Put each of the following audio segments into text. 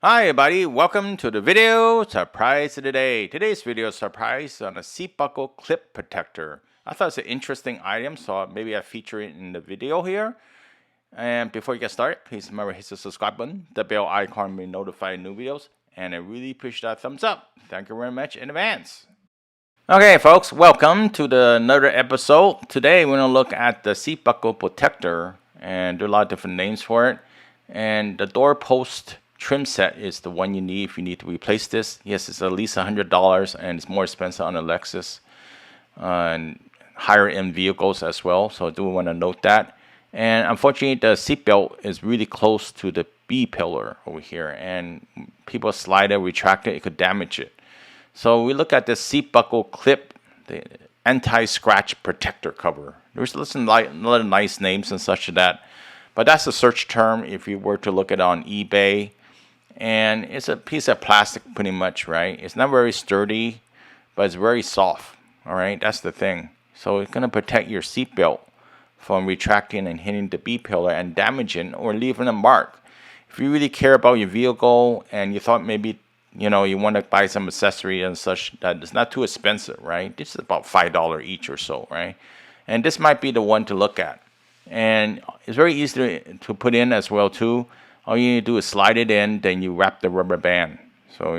Hi everybody, welcome to the video surprise of the day. Today's video surprise on a seat buckle clip protector. I thought it's an interesting item, so maybe I feature it in the video here. And before you get started, please remember to hit the subscribe button, the bell icon will notify new videos, and I really appreciate that thumbs up. Thank you very much in advance. Okay folks, welcome to another episode. Today we're going to look at the seat buckle protector, and there are a lot of different names for it. And the door post trim set is the one you need if you need to replace this. Yes, it's at least $100 and it's more expensive on a Lexus and higher end vehicles as well. So I do want to note that. And unfortunately, the seatbelt is really close to the B pillar over here, and people slide it, retract it, it could damage it. So we look at the seat buckle clip, the anti-scratch protector cover. There's a lot of nice names and such to that, but that's a search term if you were to look at it on eBay. And it's a piece of plastic pretty much, right? It's not very sturdy, but it's very soft, all right? That's the thing. So it's going to protect your seatbelt from retracting and hitting the B pillar and damaging or leaving a mark. If you really care about your vehicle and you thought maybe, you want to buy some accessory and such that is not too expensive, right? This is about $5 each or so, right? And this might be the one to look at. And it's very easy to put in as well too. All you need to do is slide it in, then you wrap the rubber band. So,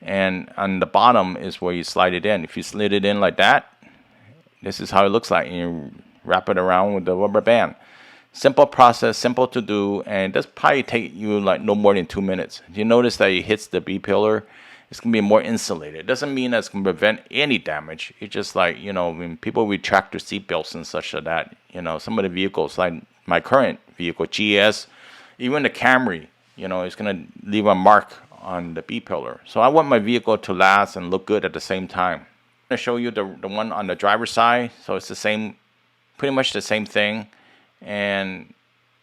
and on the bottom is where you slide it in. If you slid it in like that, this is how it looks like. And you wrap it around with the rubber band. Simple process, simple to do, and it does probably take you like no more than 2 minutes. If you notice that it hits the B pillar, it's going to be more insulated. It doesn't mean that it's going to prevent any damage. It's just like, when people retract their seat belts and such like that, some of the vehicles, like my current vehicle, GS, even the Camry, it's going to leave a mark on the B pillar. So I want my vehicle to last and look good at the same time. I'm going to show you the one on the driver's side. So it's the same, pretty much the same thing. And,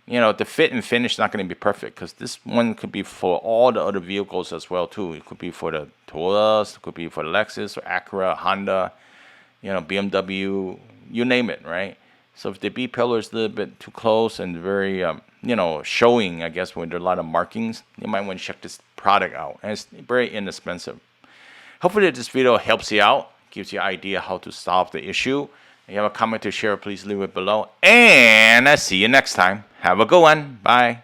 the fit and finish is not going to be perfect because this one could be for all the other vehicles as well, too. It could be for the Toyotas, it could be for the Lexus or Acura, Honda, BMW, you name it, right? So if the B pillar is a little bit too close and very, showing, I guess, with a lot of markings, you might want to check this product out. And it's very inexpensive. Hopefully this video helps you out, gives you an idea how to solve the issue. If you have a comment to share, please leave it below. And I'll see you next time. Have a good one. Bye.